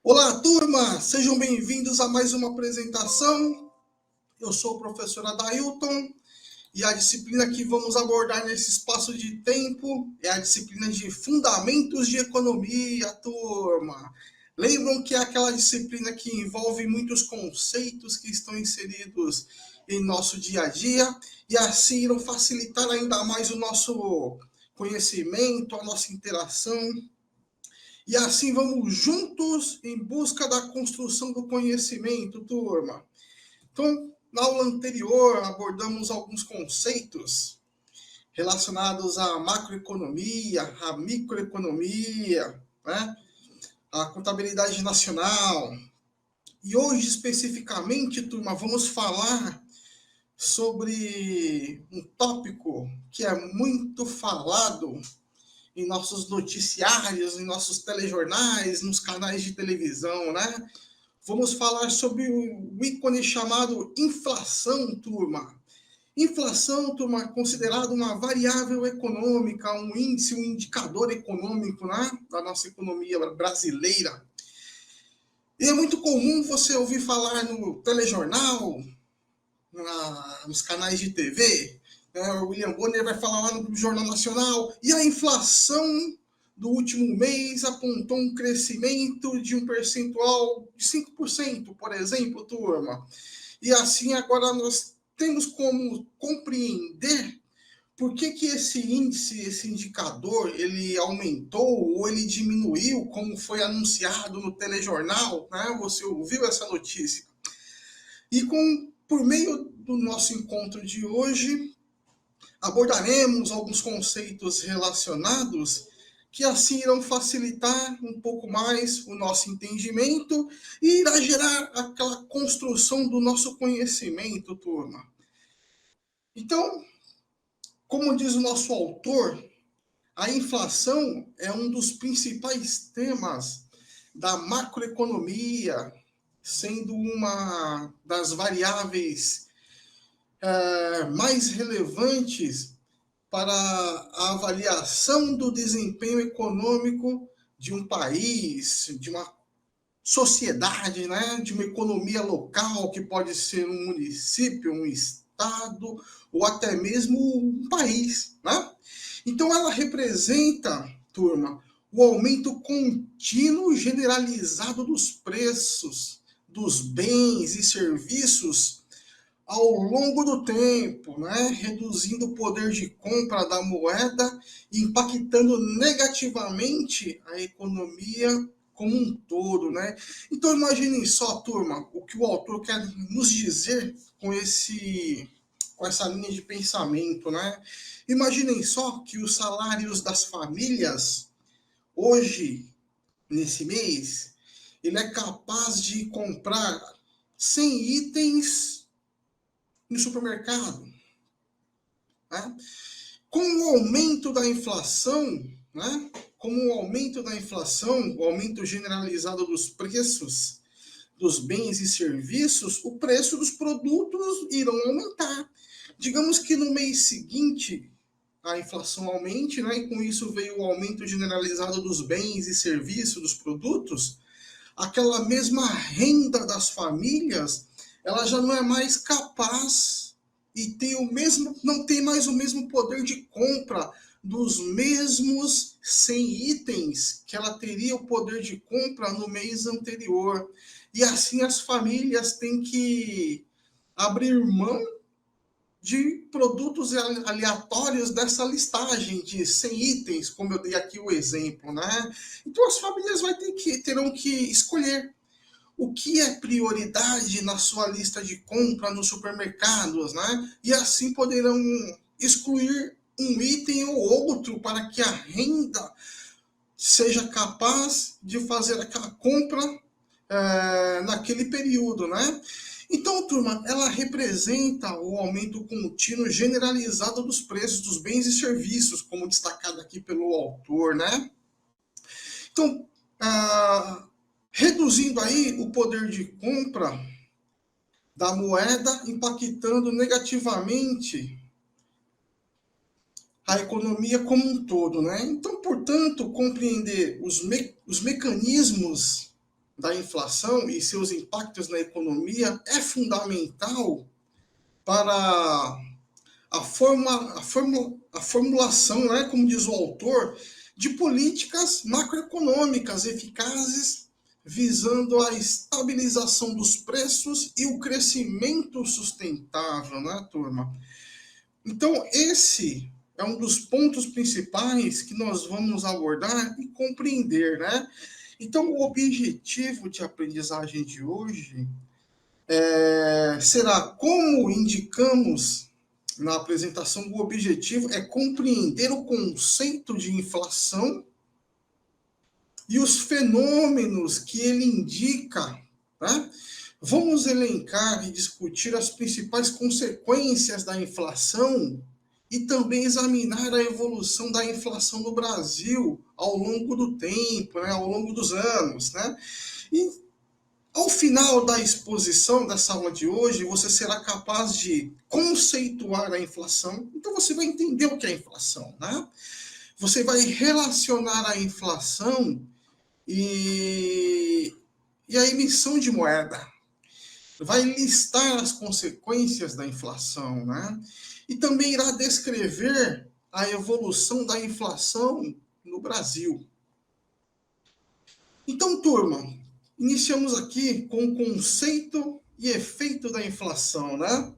Olá, turma! Sejam bem-vindos a mais uma apresentação. Eu sou o professor Adailton e a disciplina que vamos abordar nesse espaço de tempo é a disciplina de Fundamentos de Economia, turma. Lembram que é aquela disciplina que envolve muitos conceitos que estão inseridos em nosso dia a dia e assim irão facilitar ainda mais o nosso conhecimento, a nossa interação. E assim vamos juntos em busca da construção do conhecimento, turma. Então, na aula anterior, abordamos alguns conceitos relacionados à macroeconomia, à microeconomia, né? À contabilidade nacional. E hoje, especificamente, turma, vamos falar sobre um tópico que é muito falado em nossos noticiários, em nossos telejornais, nos canais de televisão, né? Vamos falar sobre o ícone chamado inflação, turma. Inflação, turma, considerado uma variável econômica, um índice, um indicador econômico, né, da nossa economia brasileira. E é muito comum você ouvir falar no telejornal, nos canais de TV, o William Bonner vai falar lá no Jornal Nacional, e a inflação do último mês apontou um crescimento de um percentual de 5%, por exemplo, turma. E assim agora nós temos como compreender por que esse índice, esse indicador, ele aumentou ou ele diminuiu, como foi anunciado no telejornal, né? Você ouviu essa notícia. E por meio do nosso encontro de hoje, abordaremos alguns conceitos relacionados que assim irão facilitar um pouco mais o nosso entendimento e irá gerar aquela construção do nosso conhecimento, turma. Então, como diz o nosso autor, a inflação é um dos principais temas da macroeconomia, sendo uma das variáveis mais relevantes para a avaliação do desempenho econômico de um país, de uma sociedade, né, de uma economia local, que pode ser um município, um estado, ou até mesmo um país, né? Então, ela representa, turma, o aumento contínuo generalizado dos preços dos bens e serviços ao longo do tempo, né, reduzindo o poder de compra da moeda e impactando negativamente a economia como um todo, né? Então imaginem só, turma, o que o autor quer nos dizer com essa linha de pensamento, né? Imaginem só que os salários das famílias hoje, nesse mês, ele é capaz de comprar 100 itens no supermercado, né? Com o aumento da inflação, né? Com o aumento da inflação, o aumento generalizado dos preços dos bens e serviços, o preço dos produtos irão aumentar. Digamos que no mês seguinte a inflação aumente, né? E com isso veio o aumento generalizado dos bens e serviços, dos produtos, aquela mesma renda das famílias, ela já não é mais capaz e não tem mais o mesmo poder de compra dos mesmos 100 itens que ela teria o poder de compra no mês anterior. E assim as famílias têm que abrir mão de produtos aleatórios dessa listagem de 100 itens, como eu dei aqui o exemplo, né? Então as famílias terão que escolher o que é prioridade na sua lista de compra nos supermercados, né? E assim poderão excluir um item ou outro para que a renda seja capaz de fazer aquela compra naquele período, né? Então, turma, ela representa o aumento contínuo generalizado dos preços dos bens e serviços, como destacado aqui pelo autor, né? Então, reduzindo aí o poder de compra da moeda, impactando negativamente a economia como um todo, né? Então, portanto, compreender os mecanismos da inflação e seus impactos na economia é fundamental para a formulação, né, como diz o autor, de políticas macroeconômicas eficazes visando a estabilização dos preços e o crescimento sustentável, né, turma? Então, esse é um dos pontos principais que nós vamos abordar e compreender, né? Então, o objetivo de aprendizagem de hoje será, como indicamos na apresentação, o objetivo é compreender o conceito de inflação e os fenômenos que ele indica, né? Vamos elencar e discutir as principais consequências da inflação e também examinar a evolução da inflação no Brasil ao longo do tempo, né? Ao longo dos anos, né? E ao final da exposição dessa aula de hoje, você será capaz de conceituar a inflação. Então, você vai entender o que é inflação, né? Você vai relacionar a inflação e a emissão de moeda. Vai listar as consequências da inflação, né? E também irá descrever a evolução da inflação no Brasil. Então, turma, iniciamos aqui com o conceito e efeito da inflação, né?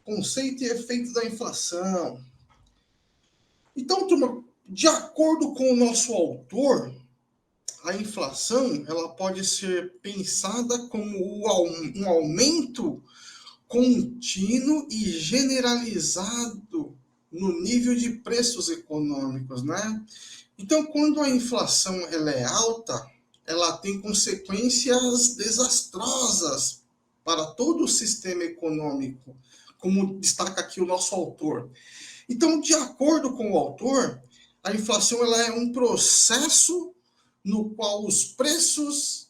Conceito e efeito da inflação. Então, turma, de acordo com o nosso autor, a inflação ela pode ser pensada como um aumento contínuo e generalizado no nível de preços econômicos, né? Então, quando a inflação ela é alta, ela tem consequências desastrosas para todo o sistema econômico, como destaca aqui o nosso autor. Então, de acordo com o autor, a inflação ela é um processo no qual os preços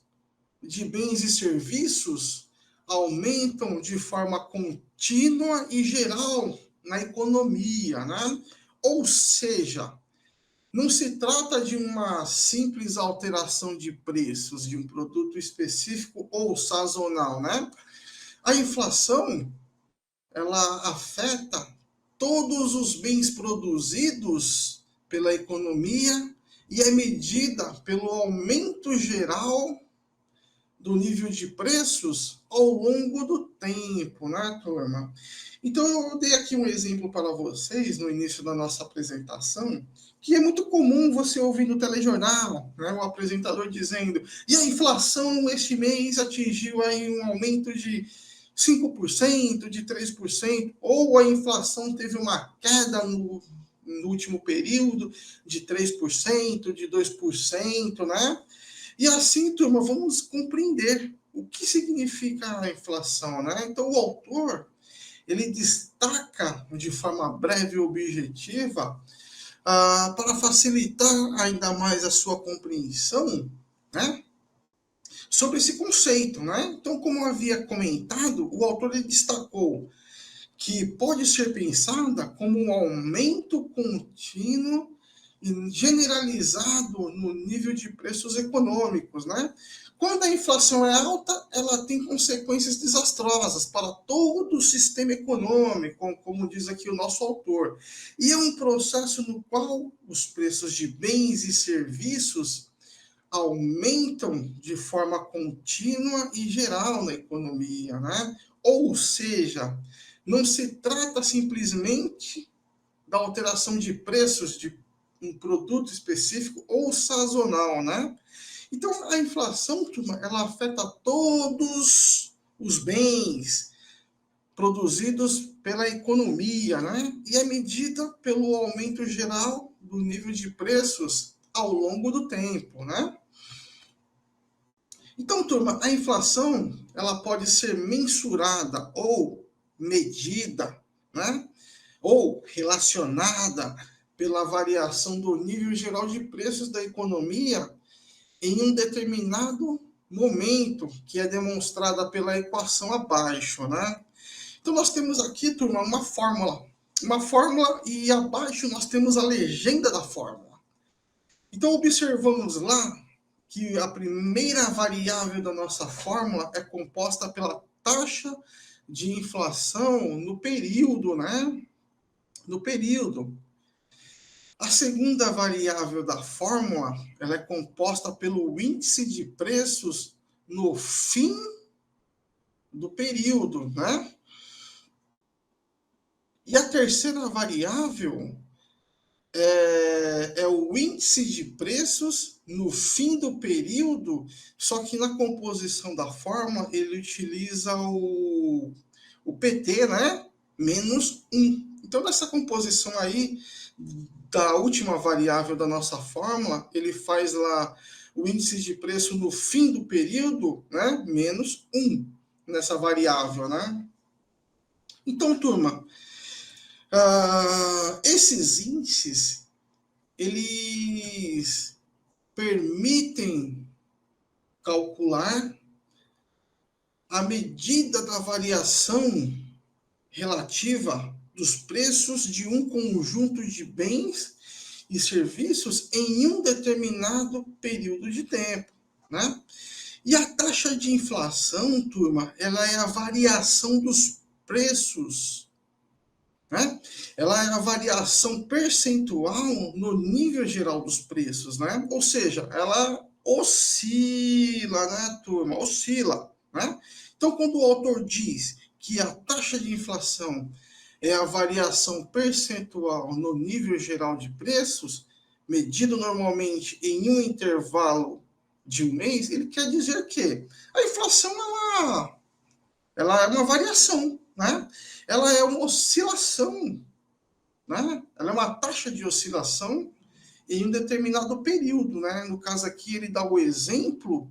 de bens e serviços aumentam de forma contínua e geral na economia, né? Ou seja, não se trata de uma simples alteração de preços de um produto específico ou sazonal, né? A inflação, ela afeta todos os bens produzidos pela economia e é medida pelo aumento geral do nível de preços ao longo do tempo, né, turma? Então, eu dei aqui um exemplo para vocês no início da nossa apresentação, que é muito comum você ouvir no telejornal, né, o apresentador dizendo: e a inflação este mês atingiu aí um aumento de 5%, de 3%, ou a inflação teve uma queda no último período de 3%, de 2%, né? E assim, turma, vamos compreender o que significa a inflação, né? Então, o autor, ele destaca de forma breve e objetiva, para facilitar ainda mais a sua compreensão, né? Sobre esse conceito, né? Então, como eu havia comentado, o autor ele destacou que pode ser pensada como um aumento contínuo e generalizado no nível de preços econômicos, né? Quando a inflação é alta, ela tem consequências desastrosas para todo o sistema econômico, como diz aqui o nosso autor. E é um processo no qual os preços de bens e serviços aumentam de forma contínua e geral na economia, né? Ou seja, não se trata simplesmente da alteração de preços de um produto específico ou sazonal, né? Então, a inflação, turma, ela afeta todos os bens produzidos pela economia, né? E é medida pelo aumento geral do nível de preços ao longo do tempo, né? Então, turma, a inflação, ela pode ser mensurada ou medida, né? Ou relacionada pela variação do nível geral de preços da economia em um determinado momento, que é demonstrada pela equação abaixo, né? Então, nós temos aqui, turma, uma fórmula e abaixo nós temos a legenda da fórmula. Então, observamos lá que a primeira variável da nossa fórmula é composta pela taxa de inflação no período, né? No período. A segunda variável da fórmula, ela é composta pelo índice de preços no fim do período, né? E a terceira variável é o índice de preços no fim do período, só que na composição da fórmula ele utiliza o PT, né? Menos 1. Então, nessa composição aí, da última variável da nossa fórmula, ele faz lá o índice de preço no fim do período, né? Menos 1 nessa variável, né? Então, turma, esses índices, eles permitem calcular a medida da variação relativa dos preços de um conjunto de bens e serviços em um determinado período de tempo, né? E a taxa de inflação, turma, ela é a variação dos preços, né? Ela é a variação percentual no nível geral dos preços, né? Ou seja, ela oscila, né, turma? Oscila, né? Então, quando o autor diz que a taxa de inflação é a variação percentual no nível geral de preços, medido normalmente em um intervalo de um mês, ele quer dizer que a inflação ela é uma variação, né? Ela é uma oscilação, né? Ela é uma taxa de oscilação em um determinado período, né? No caso aqui, ele dá o exemplo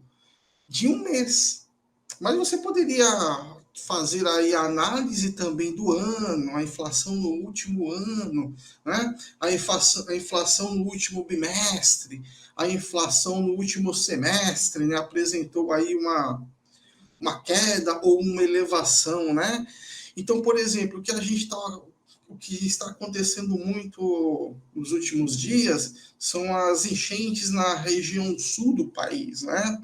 de um mês. Mas você poderia fazer aí a análise também do ano, a inflação no último ano, né? A inflação no último bimestre, a inflação no último semestre, né? Apresentou aí uma queda ou uma elevação, né? Então, por exemplo, o que está acontecendo muito nos últimos dias são as enchentes na região sul do país, né?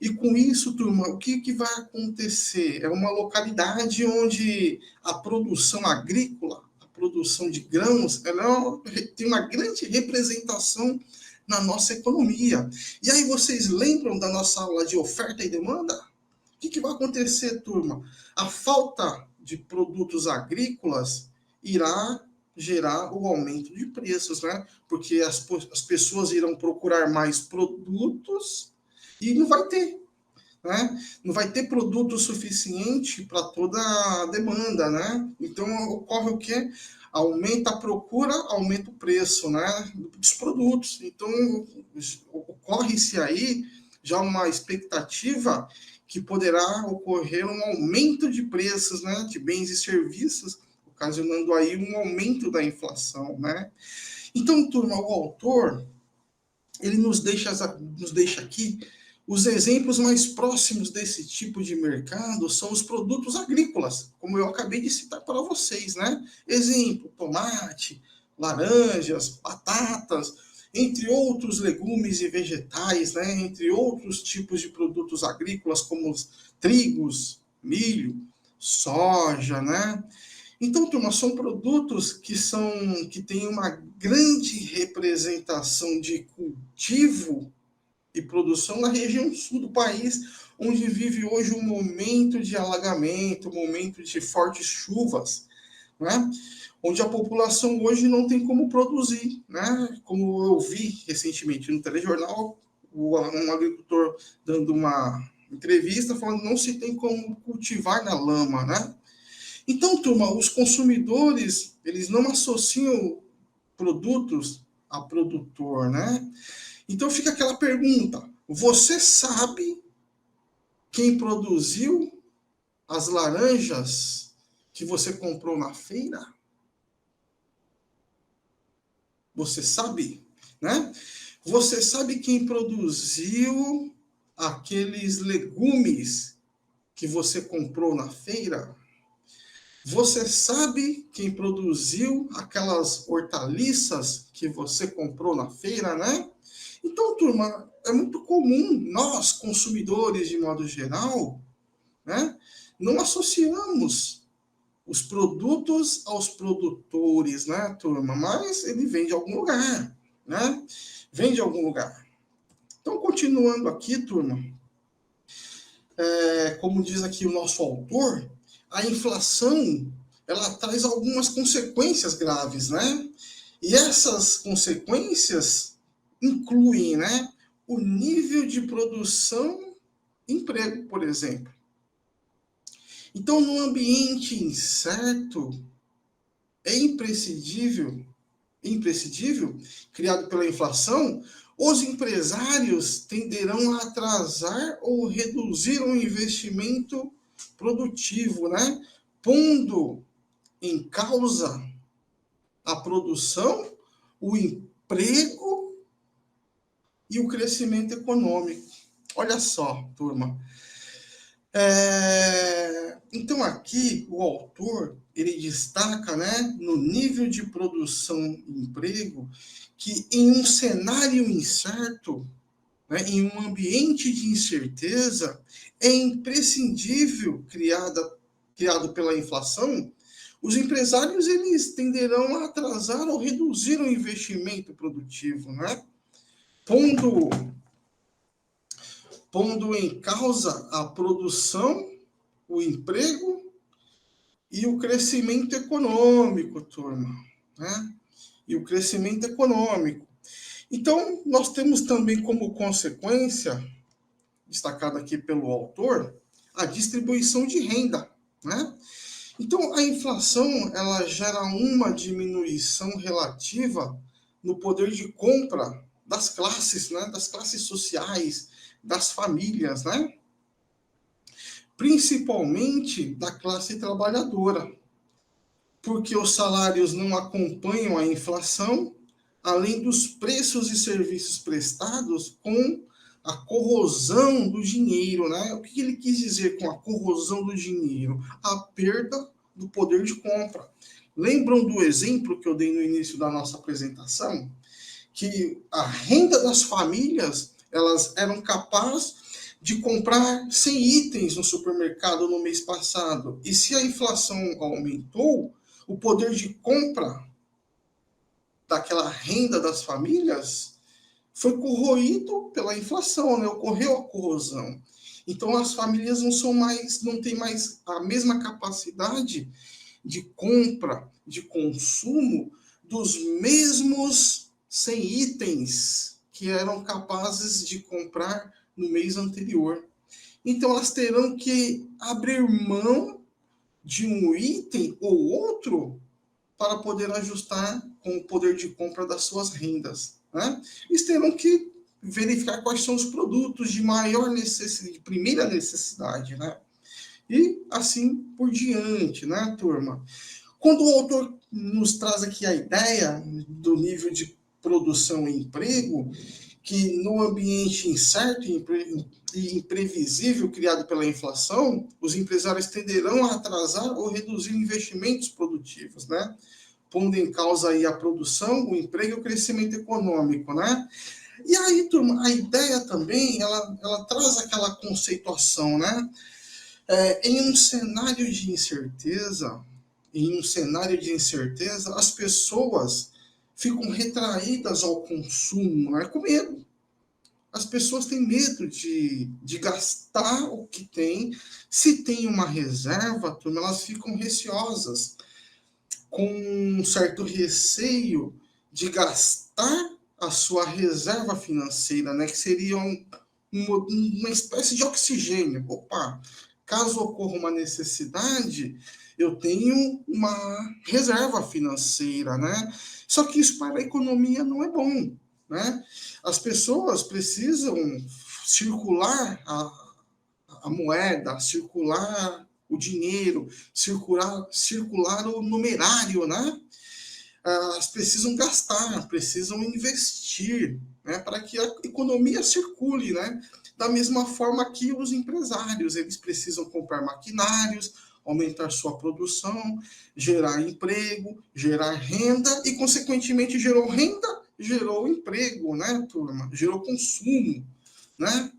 E com isso, turma, o que vai acontecer? É uma localidade onde a produção agrícola, a produção de grãos, ela tem uma grande representação na nossa economia. E aí vocês lembram da nossa aula de oferta e demanda? O que vai acontecer, turma? A falta de produtos agrícolas irá gerar o aumento de preços, né? Porque as pessoas irão procurar mais produtos e não vai ter, né? Não vai ter produto suficiente para toda a demanda, né? Então ocorre o quê? Aumenta a procura, aumenta o preço, né? Dos produtos. Então ocorre-se aí já uma expectativa que poderá ocorrer um aumento de preços, né, de bens e serviços, ocasionando aí um aumento da inflação, né? Então, turma, o autor, ele nos deixa aqui os exemplos mais próximos desse tipo de mercado são os produtos agrícolas, como eu acabei de citar para vocês, né? Exemplo, tomate, laranjas, batatas, entre outros legumes e vegetais, né? Entre outros tipos de produtos agrícolas, como os trigos, milho, soja, né? Então, turma, são produtos que têm uma grande representação de cultivo e produção na região sul do país, onde vive hoje um momento de alagamento, um momento de fortes chuvas, né? Onde a população hoje não tem como produzir, né? Como eu vi recentemente no telejornal, um agricultor dando uma entrevista falando que não se tem como cultivar na lama, né? Então, turma, os consumidores, eles não associam produtos a produtor, né? Então fica aquela pergunta, você sabe quem produziu as laranjas que você comprou na feira? Você sabe, né? Você sabe quem produziu aqueles legumes que você comprou na feira? Você sabe quem produziu aquelas hortaliças que você comprou na feira, né? Então, turma, é muito comum nós, consumidores de modo geral, né, não associamos os produtos aos produtores, né, turma? Mas ele vem de algum lugar, né? Vem de algum lugar. Então, continuando aqui, turma, como diz aqui o nosso autor, a inflação, ela traz algumas consequências graves, né? E essas consequências incluem, né, o nível de produção e emprego, por exemplo. Então, no ambiente incerto, é imprescindível, criado pela inflação, os empresários tenderão a atrasar ou reduzir o investimento produtivo, né? Pondo em causa a produção, o emprego e o crescimento econômico. Olha só, turma. Então aqui o autor ele destaca, né, no nível de produção e emprego, que em um cenário incerto, né, em um ambiente de incerteza, é imprescindível criado pela inflação, os empresários eles tenderão a atrasar ou reduzir o investimento produtivo, né? Pondo, pondo em causa a produção, o emprego e o crescimento econômico, turma, né? E o crescimento econômico. Então, nós temos também como consequência, destacada aqui pelo autor, a distribuição de renda, né? Então, a inflação, ela gera uma diminuição relativa no poder de compra das classes, né? Das classes sociais, das famílias, né? Principalmente da classe trabalhadora, porque os salários não acompanham a inflação, além dos preços e serviços prestados com a corrosão do dinheiro, né? O que ele quis dizer com a corrosão do dinheiro? A perda do poder de compra. Lembram do exemplo que eu dei no início da nossa apresentação? Que a renda das famílias, elas eram capazes de comprar 100 itens no supermercado no mês passado. E se a inflação aumentou, o poder de compra daquela renda das famílias foi corroído pela inflação, né? Ocorreu a corrosão. Então as famílias não têm mais a mesma capacidade de compra, de consumo dos mesmos 100 itens que eram capazes de comprar no mês anterior. Então elas terão que abrir mão de um item ou outro para poder ajustar com o poder de compra das suas rendas, né? Eles terão que verificar quais são os produtos de maior necessidade, de primeira necessidade, né? E assim por diante, né, turma? Quando o autor nos traz aqui a ideia do nível de produção e emprego, que no ambiente incerto e imprevisível criado pela inflação, os empresários tenderão a atrasar ou reduzir investimentos produtivos, né? Pondo em causa aí a produção, o emprego e o crescimento econômico, né? E aí, turma, a ideia também, ela traz aquela conceituação, né? Em um cenário de incerteza, as pessoas ficam retraídas ao consumo, né? Com medo. As pessoas têm medo de gastar o que tem. Se tem uma reserva, turma, elas ficam receosas, com um certo receio de gastar a sua reserva financeira, né? Que seria uma espécie de oxigênio. Opa, caso ocorra uma necessidade, eu tenho uma reserva financeira, né? Só que isso para a economia não é bom, né? As pessoas precisam circular a moeda, circular o dinheiro, circular o numerário, né? Elas precisam gastar, precisam investir, né? Para que a economia circule, né? Da mesma forma que os empresários, eles precisam comprar maquinários, aumentar sua produção, gerar emprego, gerar renda e, consequentemente, gerou renda, gerou emprego, né, turma? Gerou consumo, né?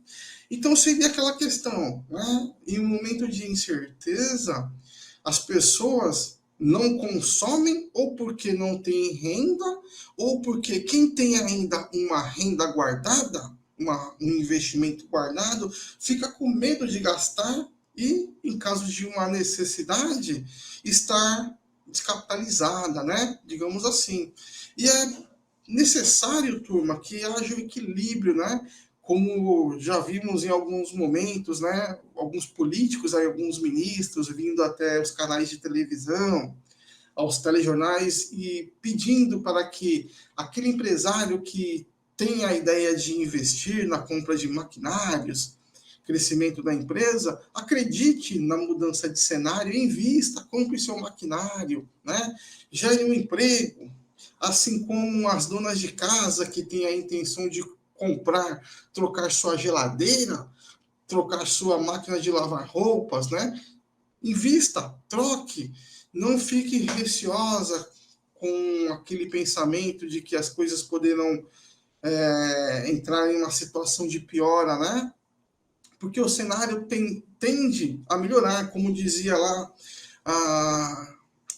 Então seria aquela questão, né? Em um momento de incerteza, as pessoas não consomem ou porque não têm renda, ou porque quem tem ainda uma renda guardada, um investimento guardado, fica com medo de gastar e, em caso de uma necessidade, estar descapitalizada, né? Digamos assim. E é necessário, turma, que haja um equilíbrio, né? Como já vimos em alguns momentos, né? Alguns políticos, aí, alguns ministros vindo até os canais de televisão, aos telejornais e pedindo para que aquele empresário que tem a ideia de investir na compra de maquinários, crescimento da empresa, acredite na mudança de cenário, invista, compre seu maquinário, né? Gere um emprego, assim como as donas de casa que têm a intenção de comprar, trocar sua geladeira, trocar sua máquina de lavar roupas, né? Invista, troque, não fique receosa com aquele pensamento de que as coisas poderão entrar em uma situação de piora, né? Porque o cenário tende a melhorar, como dizia lá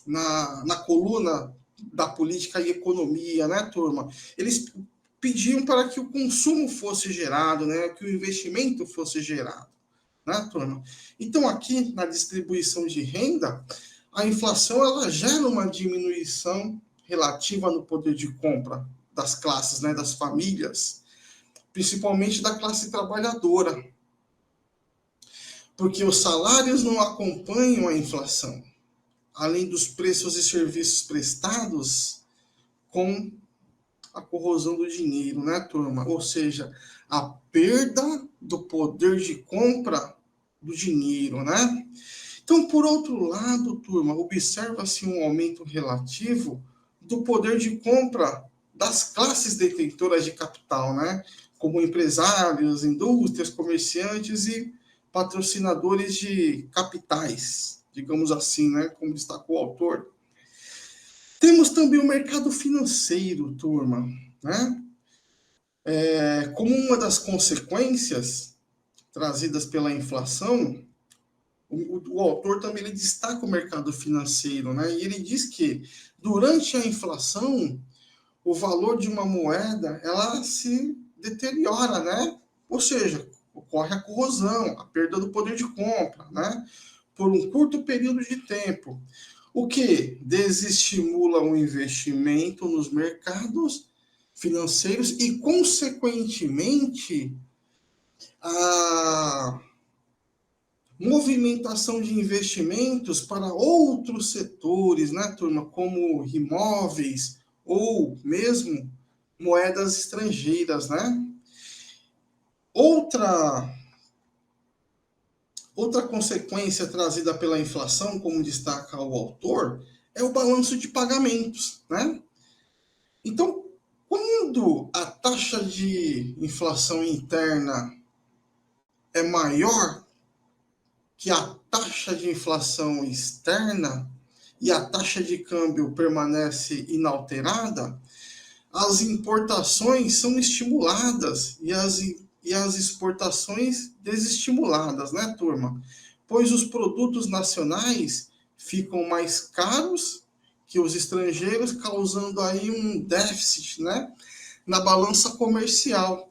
na coluna da política e economia, né, turma? Eles pediam para que o consumo fosse gerado, né, que o investimento fosse gerado, né, turma? Então, aqui na distribuição de renda, a inflação ela gera uma diminuição relativa no poder de compra das classes, né, das famílias, principalmente da classe trabalhadora, porque os salários não acompanham a inflação, além dos preços e serviços prestados com a corrosão do dinheiro, né, turma? Ou seja, a perda do poder de compra do dinheiro, né? Então, por outro lado, turma, observa-se um aumento relativo do poder de compra das classes detentoras de capital, né? Como empresários, indústrias, comerciantes e patrocinadores de capitais, digamos assim, né? Como destacou o autor. Temos também o mercado financeiro, turma, né? Como uma das consequências trazidas pela inflação, o autor também ele destaca o mercado financeiro, né? E ele diz que durante a inflação, o valor de uma moeda ela se deteriora, né? Ou seja, ocorre a corrosão, a perda do poder de compra, né? Por um curto período de tempo, o que desestimula o investimento nos mercados financeiros e, consequentemente, a movimentação de investimentos para outros setores, né, turma, como imóveis ou mesmo moedas estrangeiras, né? Outra consequência trazida pela inflação, como destaca o autor, é o balanço de pagamentos, né? Então, quando a taxa de inflação interna é maior que a taxa de inflação externa e a taxa de câmbio permanece inalterada, as importações são estimuladas e as exportações desestimuladas, né, turma? Pois os produtos nacionais ficam mais caros que os estrangeiros, causando aí um déficit, né, na balança comercial.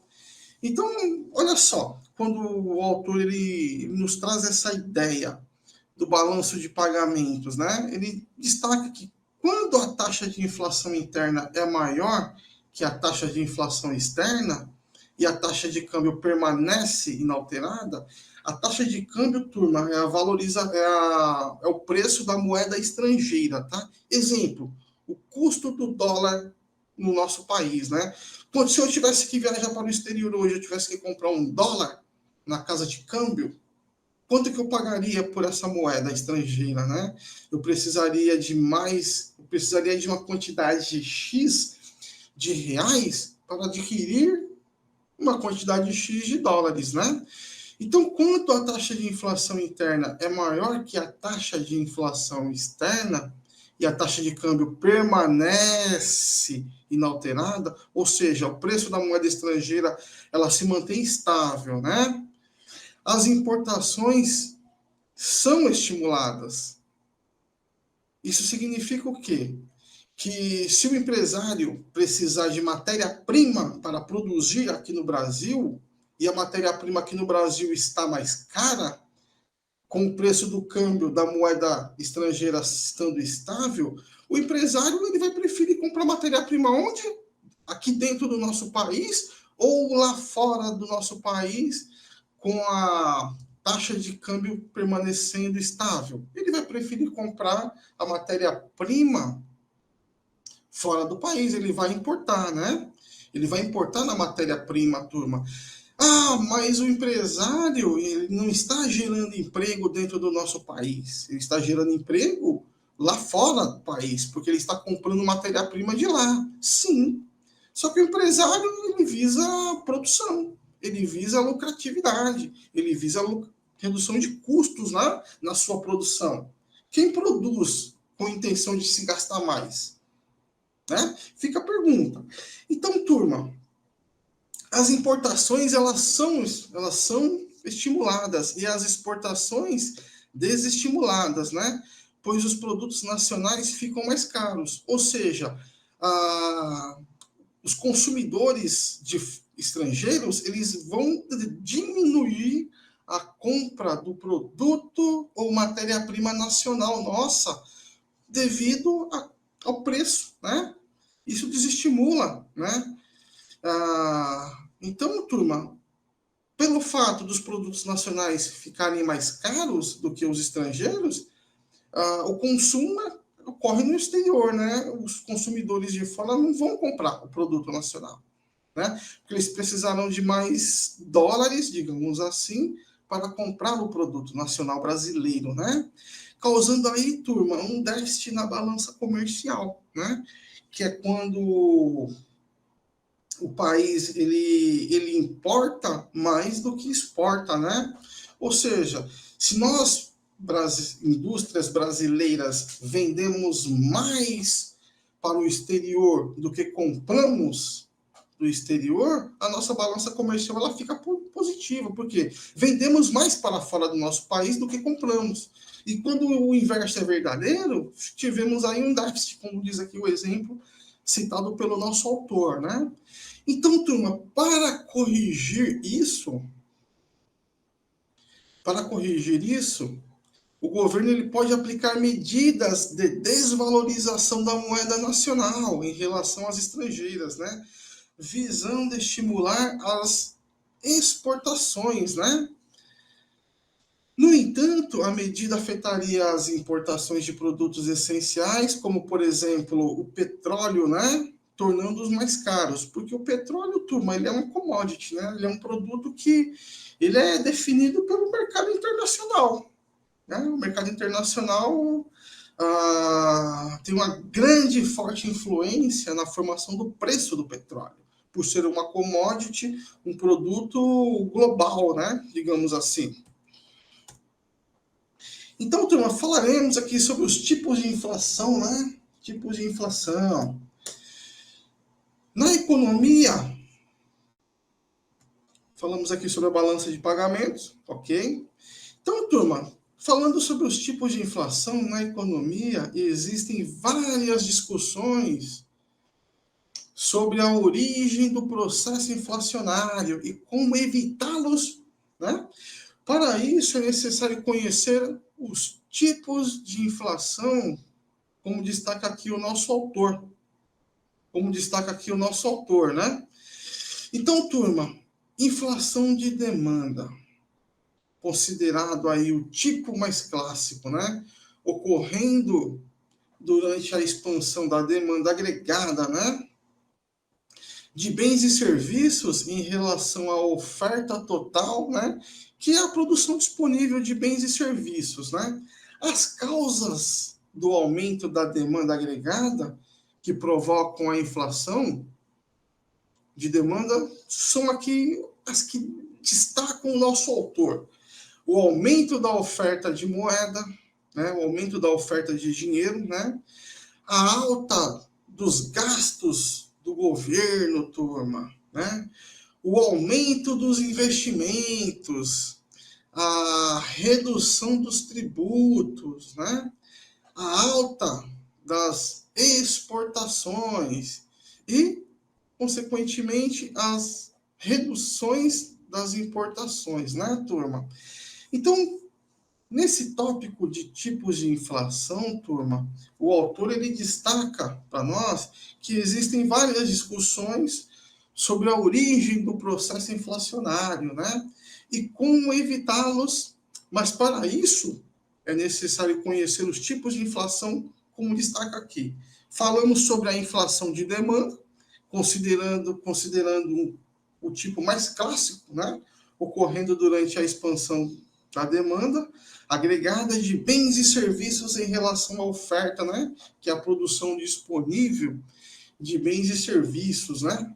Então, olha só, quando o autor ele nos traz essa ideia do balanço de pagamentos, né? Ele destaca que quando a taxa de inflação interna é maior que a taxa de inflação externa e a taxa de câmbio permanece inalterada, a taxa de câmbio, turma, é o preço da moeda estrangeira, tá? Exemplo, o custo do dólar no nosso país, né? Então, se eu tivesse que viajar para o exterior hoje, eu tivesse que comprar um dólar na casa de câmbio, quanto que eu pagaria por essa moeda estrangeira, né? Eu precisaria de uma quantidade X de reais para adquirir uma quantidade X de dólares, né? Então, quanto a taxa de inflação interna é maior que a taxa de inflação externa, e a taxa de câmbio permanece inalterada, ou seja, o preço da moeda estrangeira ela se mantém estável, né? As importações são estimuladas. Isso significa o quê? Que se o empresário precisar de matéria-prima para produzir aqui no Brasil, e a matéria-prima aqui no Brasil está mais cara, com o preço do câmbio da moeda estrangeira estando estável, o empresário ele vai preferir comprar matéria-prima onde? Aqui dentro do nosso país ou lá fora do nosso país, com a taxa de câmbio permanecendo estável. Ele vai preferir comprar a matéria-prima fora do país, ele vai importar, né? Ele vai importar na matéria-prima, turma. Ah, mas o empresário ele não está gerando emprego dentro do nosso país. Ele está gerando emprego lá fora do país, porque ele está comprando matéria-prima de lá. Sim. Só que o empresário ele visa a produção, ele visa a lucratividade, ele visa a redução de custos na sua produção. Quem produz com intenção de se gastar mais? Né? Fica a pergunta. Então, turma, as importações elas são estimuladas e as exportações desestimuladas, né? Pois os produtos nacionais ficam mais caros. Ou seja, os consumidores estrangeiros eles vão diminuir a compra do produto ou matéria-prima nacional nossa devido ao preço, né? Isso desestimula, né? Então, turma, pelo fato dos produtos nacionais ficarem mais caros do que os estrangeiros, o consumo ocorre no exterior, né? Os consumidores de fora não vão comprar o produto nacional, né? Porque eles precisarão de mais dólares, digamos assim, para comprar o produto nacional brasileiro, né? Causando aí, turma, um déficit na balança comercial, né? Que é quando o país ele importa mais do que exporta, né? Ou seja, se nós indústrias brasileiras vendemos mais para o exterior do que compramos do exterior, a nossa balança comercial ela fica positiva, porque vendemos mais para fora do nosso país do que compramos. E quando o inverso é verdadeiro, tivemos aí um déficit, como diz aqui o exemplo citado pelo nosso autor, né? Então, turma, para corrigir isso, o governo ele pode aplicar medidas de desvalorização da moeda nacional em relação às estrangeiras, né? Visando estimular as exportações, né? No entanto, a medida afetaria as importações de produtos essenciais, como, por exemplo, o petróleo, né? Tornando-os mais caros, porque o petróleo, turma, ele é uma commodity, né? Ele é um produto que ele é definido pelo mercado internacional, né? O mercado internacional tem uma grande e forte influência na formação do preço do petróleo, por ser uma commodity, um produto global, né? Digamos assim. Então, turma, falaremos aqui sobre os tipos de inflação, né? Tipos de inflação. Na economia, falamos aqui sobre a balança de pagamentos, ok? Então, turma, falando sobre os tipos de inflação na economia, existem várias discussões sobre a origem do processo inflacionário e como evitá-los, né? Para isso, é necessário conhecer os tipos de inflação, como destaca aqui o nosso autor. Né? Então, turma, inflação de demanda, considerado aí o tipo mais clássico, né? Ocorrendo durante a expansão da demanda agregada, né? De bens e serviços em relação à oferta total, né? Que é a produção disponível de bens e serviços, né? As causas do aumento da demanda agregada que provocam a inflação de demanda são aqui as que destacam o nosso autor. O aumento da oferta de moeda, né? O aumento da oferta de dinheiro, né? A alta dos gastos do governo, turma, né? O aumento dos investimentos, a redução dos tributos, né? A alta das exportações e, consequentemente, as reduções das importações, né, turma? Então, nesse tópico de tipos de inflação, turma, o autor ele destaca para nós que existem várias discussões sobre a origem do processo inflacionário, né? E como evitá-los, mas para isso é necessário conhecer os tipos de inflação, como destaca aqui. Falamos sobre a inflação de demanda, considerando o tipo mais clássico, né? Ocorrendo durante a expansão da demanda, agregada de bens e serviços em relação à oferta, né? Que é a produção disponível de bens e serviços, né?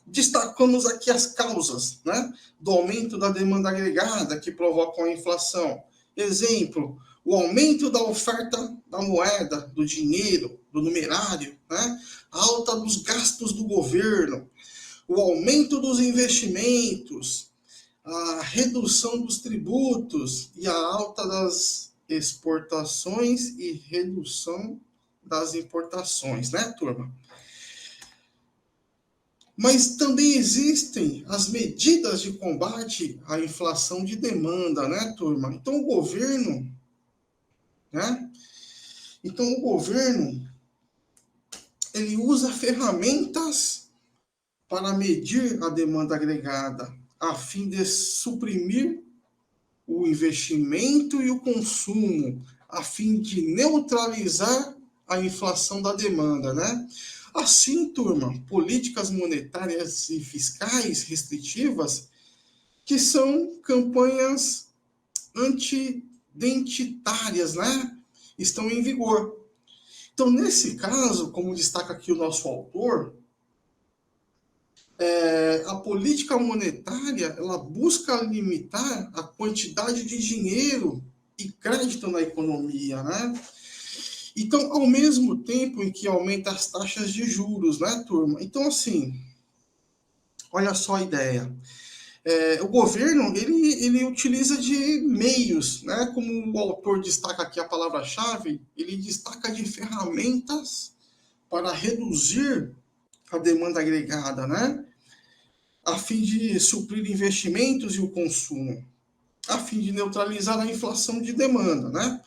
Destacamos aqui as causas, né? Do aumento da demanda agregada que provocam a inflação. Exemplo, o aumento da oferta da moeda, do dinheiro, do numerário, né? A alta dos gastos do governo, o aumento dos investimentos, a redução dos tributos e a alta das exportações e redução das importações, né, turma? Mas também existem as medidas de combate à inflação de demanda, né, turma? Então o governo, né? Então o governo ele usa ferramentas para medir a demanda agregada, a fim de suprimir o investimento e o consumo, a fim de neutralizar a inflação da demanda, né? Assim, turma, políticas monetárias e fiscais restritivas, que são campanhas anti-identitárias, né? Estão em vigor. Então, nesse caso, como destaca aqui o nosso autor, a política monetária ela busca limitar a quantidade de dinheiro e crédito na economia, né? Então, ao mesmo tempo em que aumenta as taxas de juros, né, turma? Então, assim, olha só a ideia. O governo, ele utiliza de meios, né? Como o autor destaca aqui a palavra-chave, ele destaca de ferramentas para reduzir a demanda agregada, né? A fim de suprir investimentos e o consumo, a fim de neutralizar a inflação de demanda, né?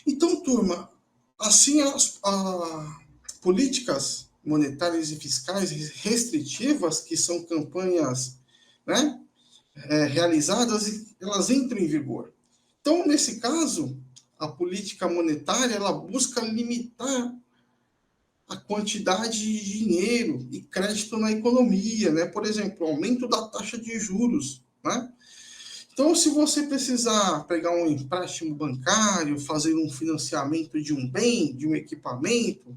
Então, turma, assim as políticas monetárias e fiscais restritivas, que são campanhas, né, realizadas, elas entram em vigor. Então, nesse caso, a política monetária ela busca limitar a quantidade de dinheiro e crédito na economia, né? Por exemplo, aumento da taxa de juros, né? Então, se você precisar pegar um empréstimo bancário, fazer um financiamento de um bem, de um equipamento,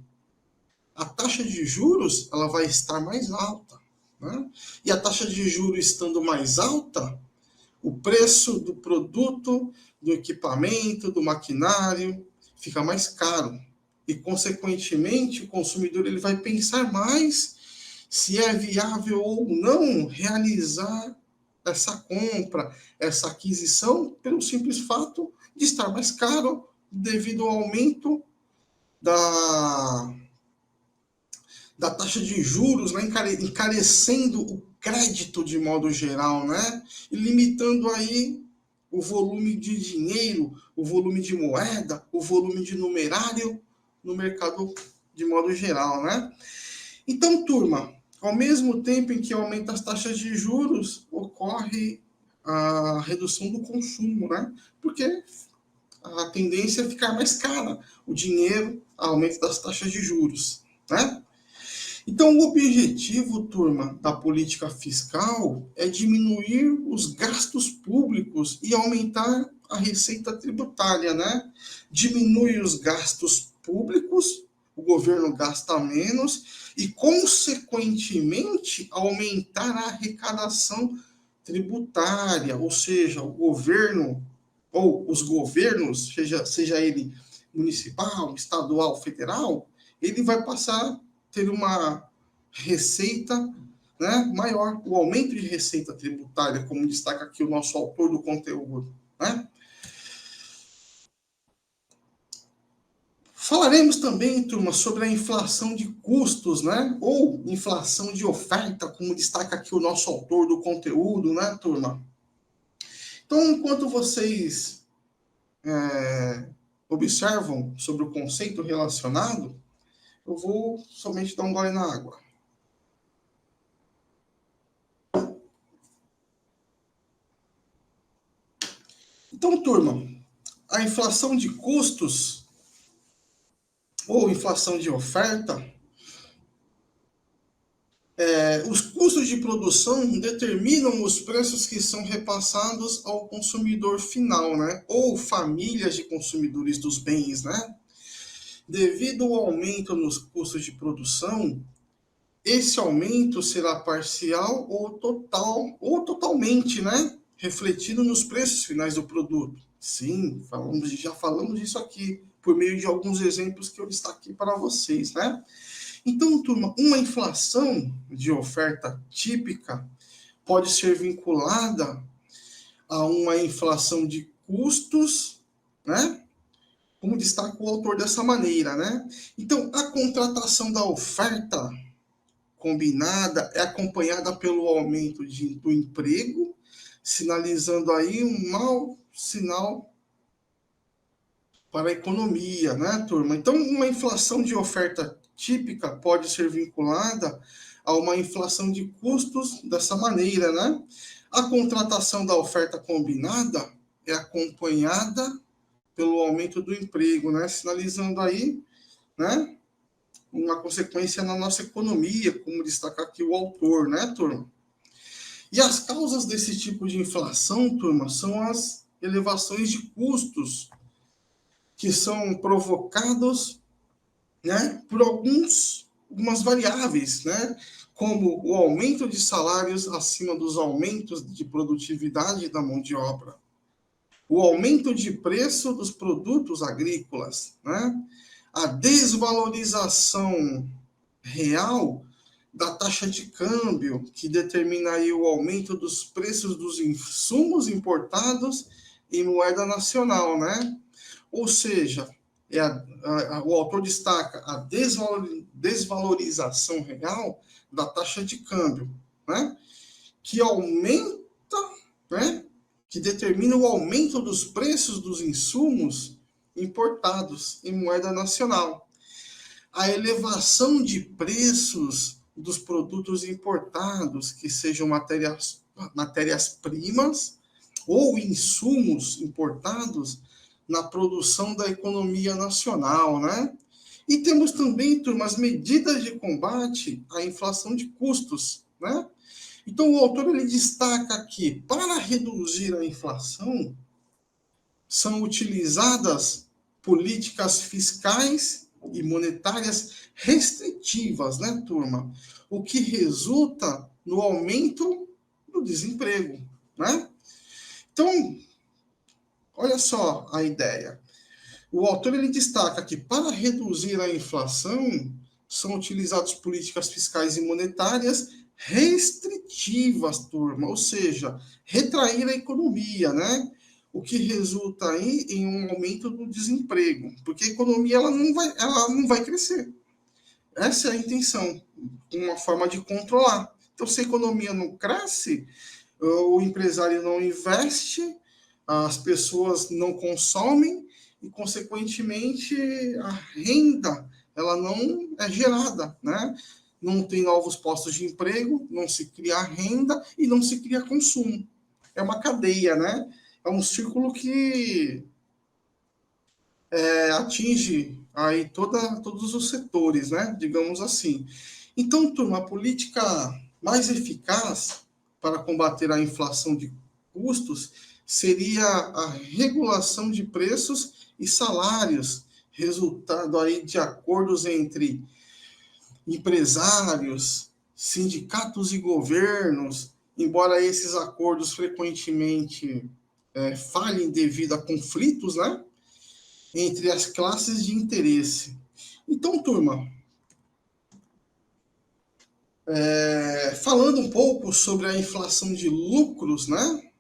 a taxa de juros ela vai estar mais alta, né? E a taxa de juros estando mais alta, o preço do produto, do equipamento, do maquinário fica mais caro. E, consequentemente, o consumidor ele vai pensar mais se é viável ou não realizar essa compra, essa aquisição, pelo simples fato de estar mais caro devido ao aumento da, da taxa de juros, né, encarecendo o crédito de modo geral, né, e limitando aí o volume de dinheiro, o volume de moeda, o volume de numerário no mercado de modo geral, né? Então, turma, ao mesmo tempo em que aumenta as taxas de juros, ocorre a redução do consumo, né? Porque a tendência é ficar mais cara o dinheiro, aumento das taxas de juros, né? Então, o objetivo, turma, da política fiscal é diminuir os gastos públicos e aumentar a receita tributária, né? Diminui os gastos públicos, o governo gasta menos e, consequentemente, aumentar a arrecadação tributária, ou seja, o governo ou os governos, seja ele municipal, estadual, federal, ele vai passar a ter uma receita, né, maior, o aumento de receita tributária, como destaca aqui o nosso autor do conteúdo, né? Falaremos também, turma, sobre a inflação de custos, né? Ou inflação de oferta, como destaca aqui o nosso autor do conteúdo, né, turma? Então, enquanto vocês observam sobre o conceito relacionado, eu vou somente dar um gole na água. Então, turma, a inflação de custos ou inflação de oferta, os custos de produção determinam os preços que são repassados ao consumidor final, né? Ou famílias de consumidores dos bens, né? Devido ao aumento nos custos de produção, esse aumento será parcial ou total, ou totalmente, né? Refletido nos preços finais do produto. Sim, já falamos disso aqui, por meio de alguns exemplos que eu destaquei para vocês, né? Então, turma, uma inflação de oferta típica pode ser vinculada a uma inflação de custos, né? Como destaca o autor dessa maneira, né? Então, a contratação da oferta combinada é acompanhada pelo aumento do emprego, sinalizando aí um mau sinal para a economia, né, turma? Então, uma inflação de oferta típica pode ser vinculada a uma inflação de custos dessa maneira, né? A contratação da oferta combinada é acompanhada pelo aumento do emprego, né? Sinalizando aí, né, uma consequência na nossa economia, como destaca aqui o autor, né, turma? E as causas desse tipo de inflação, turma, são as elevações de custos que são provocados, né, por algumas variáveis, né, como o aumento de salários acima dos aumentos de produtividade da mão de obra, o aumento de preço dos produtos agrícolas, né, a desvalorização real da taxa de câmbio, que determina aí o aumento dos preços dos insumos importados em moeda nacional, né? Ou seja, o autor destaca a desvalorização real da taxa de câmbio, né? Que aumenta, né? Que determina o aumento dos preços dos insumos importados em moeda nacional. A elevação de preços dos produtos importados, que sejam matérias-primas ou insumos importados na produção da economia nacional, né? E temos também, turma, as medidas de combate à inflação de custos, né? Então, o autor ele destaca que, para reduzir a inflação, são utilizadas políticas fiscais e monetárias restritivas, né, turma? O que resulta no aumento do desemprego, né? Então, olha só a ideia. O autor ele destaca que para reduzir a inflação são utilizadas políticas fiscais e monetárias restritivas, turma, ou seja, retrair a economia, né? O que resulta aí em um aumento do desemprego, porque a economia ela não vai crescer. Essa é a intenção, uma forma de controlar. Então, se a economia não cresce, o empresário não investe, as pessoas não consomem e, consequentemente, a renda ela não é gerada, né? Não tem novos postos de emprego, não se cria renda e não se cria consumo. É uma cadeia, né? É um círculo que atinge aí todos os setores, né? Digamos assim. Então, turma, a política mais eficaz para combater a inflação de custos seria a regulação de preços e salários, resultado aí de acordos entre empresários, sindicatos e governos, embora esses acordos frequentemente falhem devido a conflitos, né, entre as classes de interesse. Então, turma, falando um pouco sobre a inflação de lucros, né,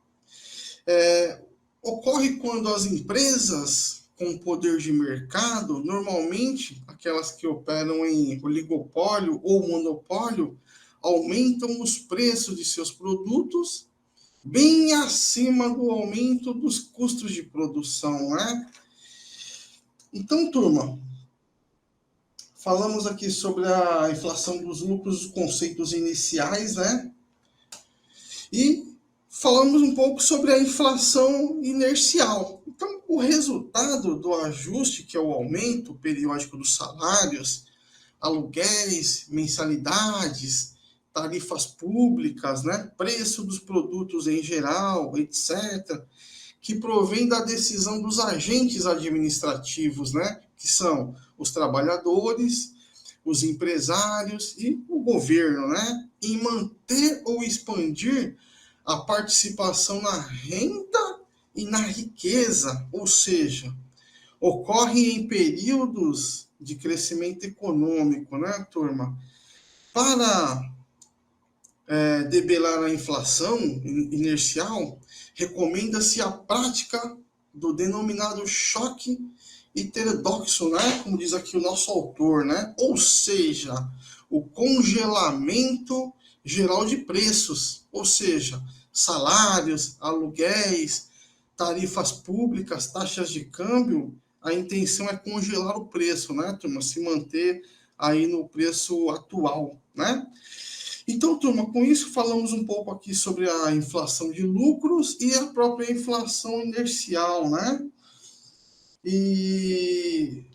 ocorre quando as empresas com poder de mercado, normalmente aquelas que operam em oligopólio ou monopólio, aumentam os preços de seus produtos bem acima do aumento dos custos de produção, né? Então, turma, falamos aqui sobre a inflação dos lucros, os conceitos iniciais, né? E falamos um pouco sobre a inflação inercial. Então, o resultado do ajuste, que é o aumento periódico dos salários, aluguéis, mensalidades, tarifas públicas, né, preço dos produtos em geral, etc., que provém da decisão dos agentes administrativos, né, que são os trabalhadores, os empresários e o governo, né, em manter ou expandir a participação na renda e na riqueza, ou seja, ocorre em períodos de crescimento econômico, né, turma? Para debelar a inflação inercial, recomenda-se a prática do denominado choque heterodoxo, né? Como diz aqui o nosso autor, né? Ou seja, o congelamento geral de preços, ou seja, salários, aluguéis, tarifas públicas, taxas de câmbio. A intenção é congelar o preço, né, turma? Se manter aí no preço atual, né? Então, turma, com isso falamos um pouco aqui sobre a inflação de lucros e a própria inflação inercial, né? E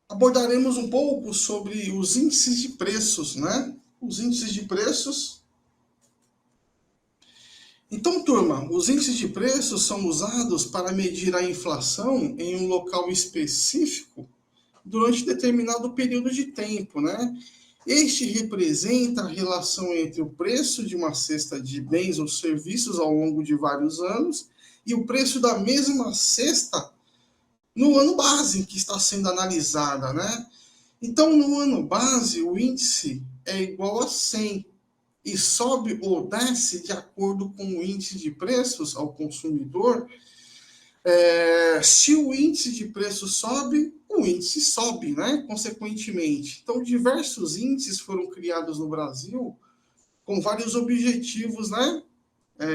abordaremos um pouco sobre os índices de preços, né? Os índices de preços. Então, turma, os índices de preços são usados para medir a inflação em um local específico durante determinado período de tempo, né? Este representa a relação entre o preço de uma cesta de bens ou serviços ao longo de vários anos e o preço da mesma cesta no ano base em que está sendo analisada, né? Então, no ano base, o índice é igual a 100 e sobe ou desce de acordo com o índice de preços ao consumidor. Se o índice de preço sobe, o índice sobe, né? Consequentemente. Então, diversos índices foram criados no Brasil com vários objetivos, né?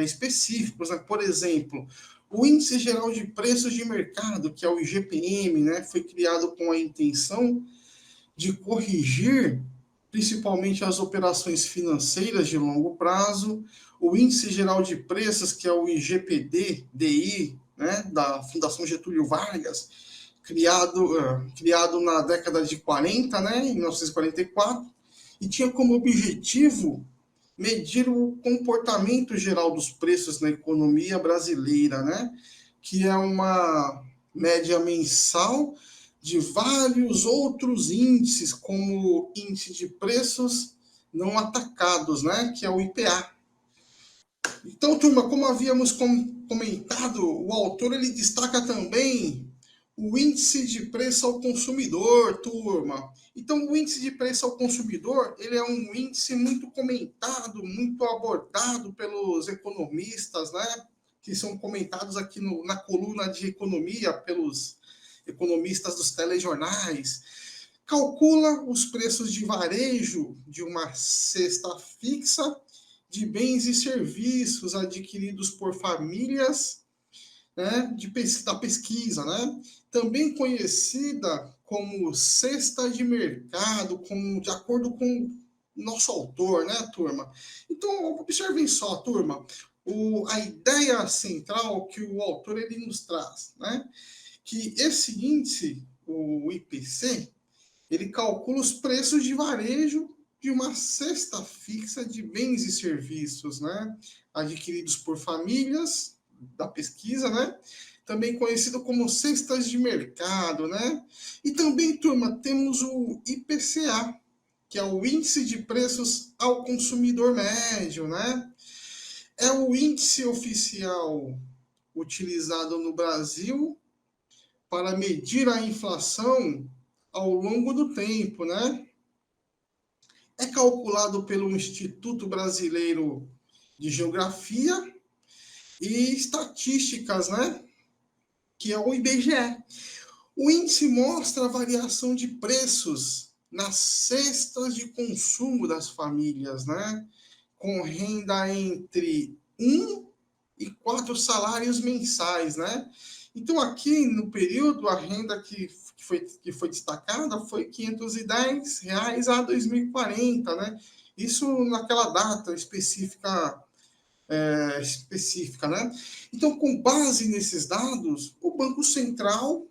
Específicos, né? Por exemplo, o Índice Geral de Preços de Mercado, que é o IGPM, né? Foi criado com a intenção de corrigir principalmente as operações financeiras de longo prazo. O Índice Geral de Preços, que é o IGPD-DI, né, da Fundação Getúlio Vargas, criado na década de 40, né, em 1944, e tinha como objetivo medir o comportamento geral dos preços na economia brasileira, né, que é uma média mensal de vários outros índices, como o índice de preços não atacados, né, que é o IPA. Então, turma, como havíamos comentado, o autor ele destaca também o índice de preço ao consumidor, turma. Então, o índice de preço ao consumidor, ele é um índice muito comentado, muito abordado pelos economistas, né? Que são comentados aqui na coluna de economia pelos economistas dos telejornais. Calcula os preços de varejo de uma cesta fixa de bens e serviços adquiridos por famílias, né, da pesquisa, né, também conhecida como cesta de mercado, de acordo com nosso autor, né, turma? Então, observem só, turma, a ideia central que o autor ele nos traz, né, que esse índice, o IPC, ele calcula os preços de varejo de uma cesta fixa de bens e serviços, né, adquiridos por famílias da pesquisa, né, também conhecido como cestas de mercado, né, e também, turma, temos o IPCA, que é o Índice de Preços ao Consumidor Médio, né, É o índice oficial utilizado no Brasil para medir a inflação ao longo do tempo, né? É calculado pelo Instituto Brasileiro de Geografia e Estatísticas, né? Que é o IBGE. O índice mostra a variação de preços nas cestas de consumo das famílias, né? Com renda entre 1 e 4 salários mensais, né? Então, aqui no período, a renda que foi destacada foi R$ 510 a 2040, né? Isso naquela data específica, né? Então, com base nesses dados, o Banco Central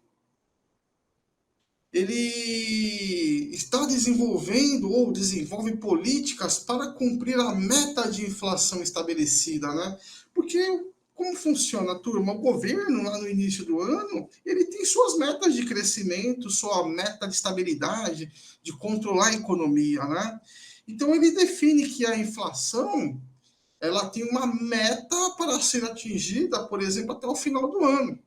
ele está desenvolvendo ou desenvolve políticas para cumprir a meta de inflação estabelecida, né? Porque como funciona, turma? O governo, lá no início do ano, ele tem suas metas de crescimento, sua meta de estabilidade, de controlar a economia, né? Então, ele define que a inflação, ela tem uma meta para ser atingida, por exemplo, até o final do ano.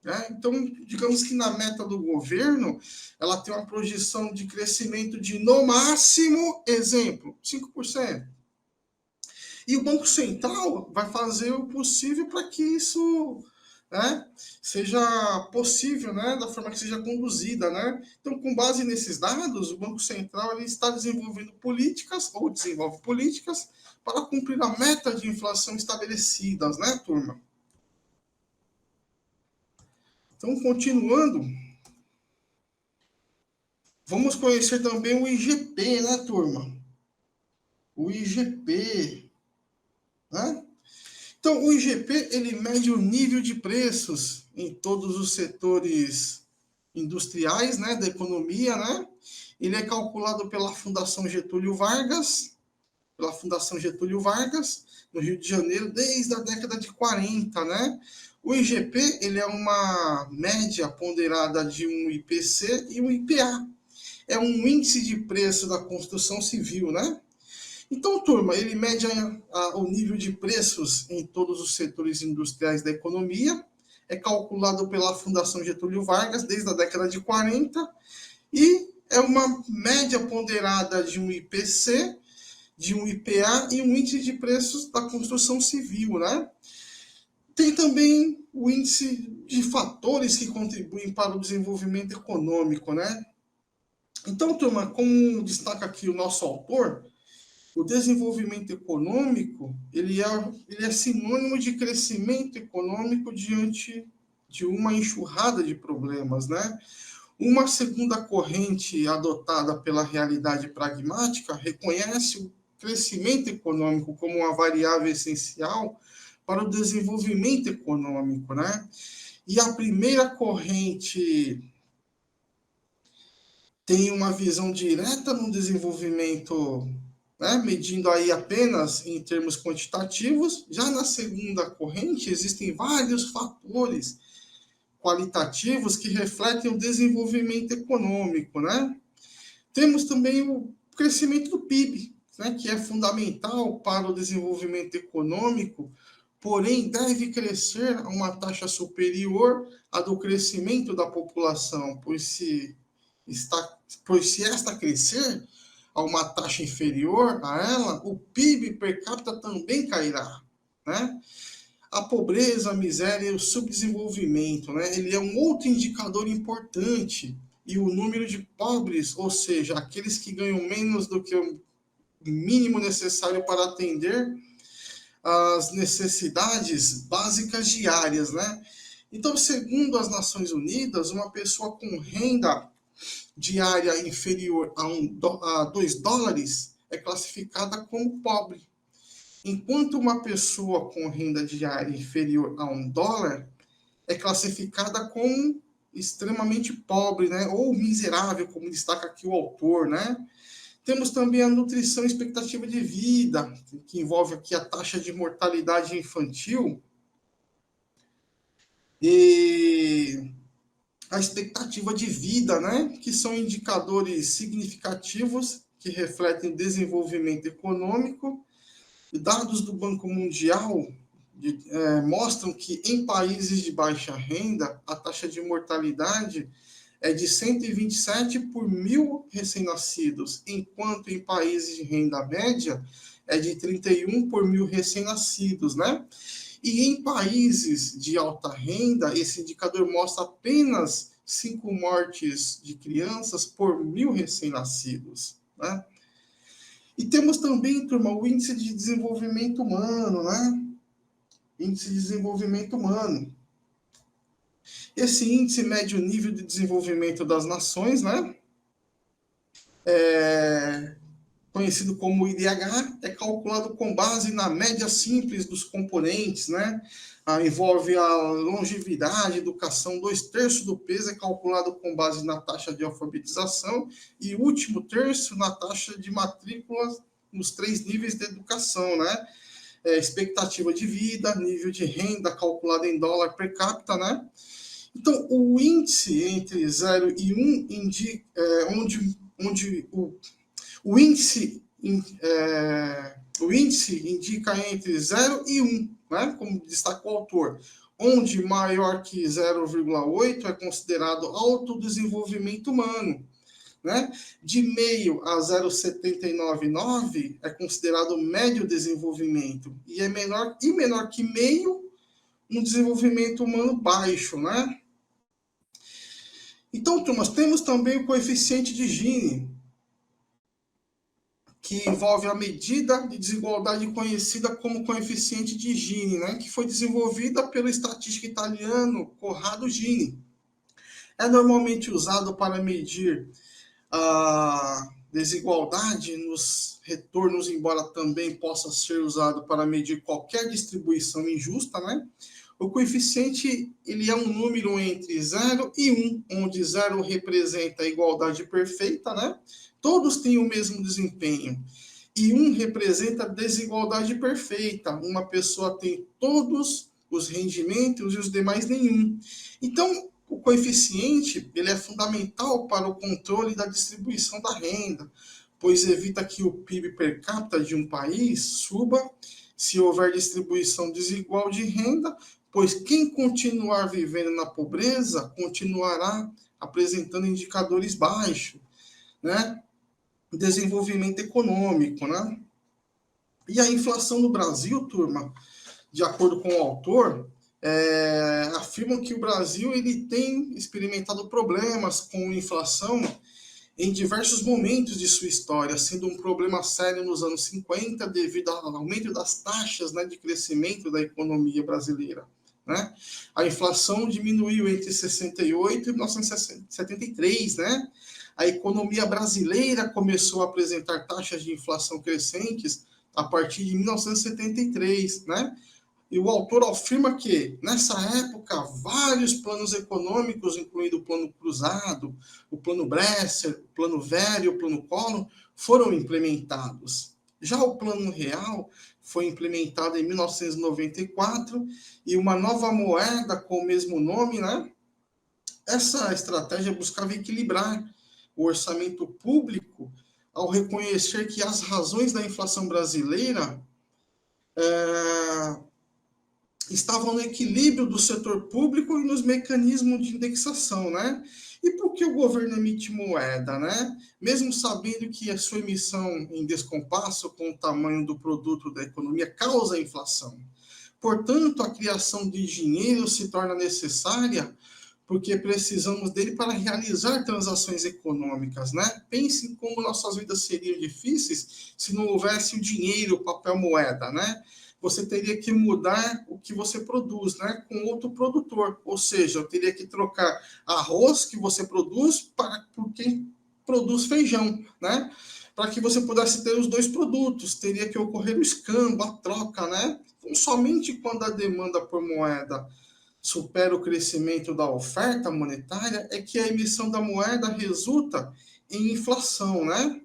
Né? Então, digamos que na meta do governo, ela tem uma projeção de crescimento de, no máximo, exemplo, 5%. E o Banco Central vai fazer o possível para que isso, né, seja possível, né, da forma que seja conduzida. Né? Então, com base nesses dados, o Banco Central ele está desenvolvendo políticas, ou desenvolve políticas, para cumprir a meta de inflação estabelecidas, né, turma? Então, continuando, vamos conhecer também o IGP, né, turma? O IGP, né? Então, o IGP, ele mede o nível de preços em todos os setores industriais, né, da economia, né? Ele é calculado pela Fundação Getúlio Vargas, no Rio de Janeiro, desde a década de 40, né? O IGP, ele é uma média ponderada de um IPC e um IPA. É um índice de preço da construção civil, né? Então, turma, ele mede o nível de preços em todos os setores industriais da economia, é calculado pela Fundação Getúlio Vargas desde a década de 40 e é uma média ponderada de um IPC, de um IPA e um índice de preços da construção civil, né? Tem também o índice de fatores que contribuem para o desenvolvimento econômico, né? Então, turma, como destaca aqui o nosso autor, o desenvolvimento econômico ele é sinônimo de crescimento econômico diante de uma enxurrada de problemas, né? Uma segunda corrente adotada pela realidade pragmática reconhece o crescimento econômico como uma variável essencial para o desenvolvimento econômico, né? E a primeira corrente tem uma visão direta no desenvolvimento, né, medindo aí apenas em termos quantitativos. Já na segunda corrente, existem vários fatores qualitativos que refletem o desenvolvimento econômico, né? Temos também o crescimento do PIB, né, que é fundamental para o desenvolvimento econômico, porém deve crescer a uma taxa superior à do crescimento da população, pois se esta crescer a uma taxa inferior a ela, o PIB per capita também cairá, né? A pobreza, a miséria e o subdesenvolvimento, né? Ele é um outro indicador importante e o número de pobres, ou seja, aqueles que ganham menos do que o mínimo necessário para atender às necessidades básicas diárias, né? Então, segundo as Nações Unidas, uma pessoa com renda diária inferior a $2 é classificada como pobre, enquanto uma pessoa com renda diária inferior a $1 é classificada como extremamente pobre, né, ou miserável, como destaca aqui o autor, né. Temos também a nutrição e expectativa de vida, que envolve aqui a taxa de mortalidade infantil e a expectativa de vida, né, que são indicadores significativos que refletem o desenvolvimento econômico Dados do Banco Mundial mostram que em países de baixa renda, a taxa de mortalidade é de 127 por 1.000 recém-nascidos, enquanto em países de renda média é de 31 por 1.000 recém-nascidos, né? E em países de alta renda, esse indicador mostra apenas 5 mortes de crianças por 1.000 recém-nascidos, né? E temos também, turma, o Índice de Desenvolvimento Humano, né? Índice de Desenvolvimento Humano. Esse índice mede o nível de desenvolvimento das nações, né? Conhecido como IDH, é calculado com base na média simples dos componentes, né? Envolve a longevidade, educação, 2/3 do peso é calculado com base na taxa de alfabetização e o último terço na taxa de matrícula nos 3 níveis de educação, né? Expectativa de vida, nível de renda calculado em dólar per capita, né? Então, o índice entre 0 e 1 indica onde o índice indica entre 0 e 1, né? Como destaca o autor, onde maior que 0,8 é considerado alto desenvolvimento humano, né? De meio a 0,799 é considerado médio desenvolvimento e é menor que meio um desenvolvimento humano baixo, né? Então, turmas, temos também o coeficiente de Gini, que envolve a medida de desigualdade conhecida como coeficiente de Gini, né, que foi desenvolvida pelo estatístico italiano Corrado Gini. É normalmente usado para medir a desigualdade nos retornos, embora também possa ser usado para medir qualquer distribuição injusta, né? O coeficiente ele é um número entre 0 e 1, onde 0 representa a igualdade perfeita, né? Todos têm o mesmo desempenho. E 1 representa a desigualdade perfeita. Uma pessoa tem todos os rendimentos e os demais nenhum. Então, o coeficiente ele é fundamental para o controle da distribuição da renda, pois evita que o PIB per capita de um país suba se houver distribuição desigual de renda, pois quem continuar vivendo na pobreza continuará apresentando indicadores baixos, né? Desenvolvimento econômico, né? E a inflação no Brasil, turma, de acordo com o autor, afirmam que o Brasil ele tem experimentado problemas com inflação em diversos momentos de sua história, sendo um problema sério nos anos 50 devido ao aumento das taxas, né, de crescimento da economia brasileira, né? A inflação diminuiu entre 68 e 1973, né? A economia brasileira começou a apresentar taxas de inflação crescentes a partir de 1973, né? E o autor afirma que, nessa época, vários planos econômicos, incluindo o Plano Cruzado, o Plano Bresser, o Plano Velho, o Plano Collor, foram implementados. Já o Plano Real foi implementado em 1994 e uma nova moeda com o mesmo nome, né? Essa estratégia buscava equilibrar o orçamento público ao reconhecer que as razões da inflação brasileira estavam no equilíbrio do setor público e nos mecanismos de indexação, né? E por que o governo emite moeda, né? Mesmo sabendo que a sua emissão em descompasso com o tamanho do produto da economia causa inflação. Portanto, a criação de dinheiro se torna necessária porque precisamos dele para realizar transações econômicas, né? Pensem como nossas vidas seriam difíceis se não houvesse o dinheiro, o papel moeda, né? Você teria que mudar o que você produz, né, com outro produtor. Ou seja, eu teria que trocar arroz que você produz por quem produz feijão, né? Para que você pudesse ter os dois produtos, teria que ocorrer o escambo, a troca, né? Então, somente quando a demanda por moeda supera o crescimento da oferta monetária é que a emissão da moeda resulta em inflação, né?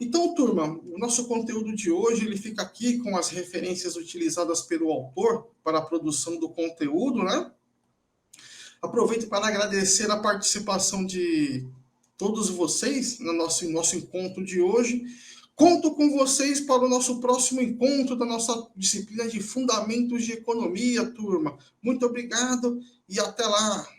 Então, turma, o nosso conteúdo de hoje ele fica aqui com as referências utilizadas pelo autor para a produção do conteúdo, né? Aproveito para agradecer a participação de todos vocês no nosso encontro de hoje. Conto com vocês para o nosso próximo encontro da nossa disciplina de Fundamentos de Economia, turma. Muito obrigado e até lá.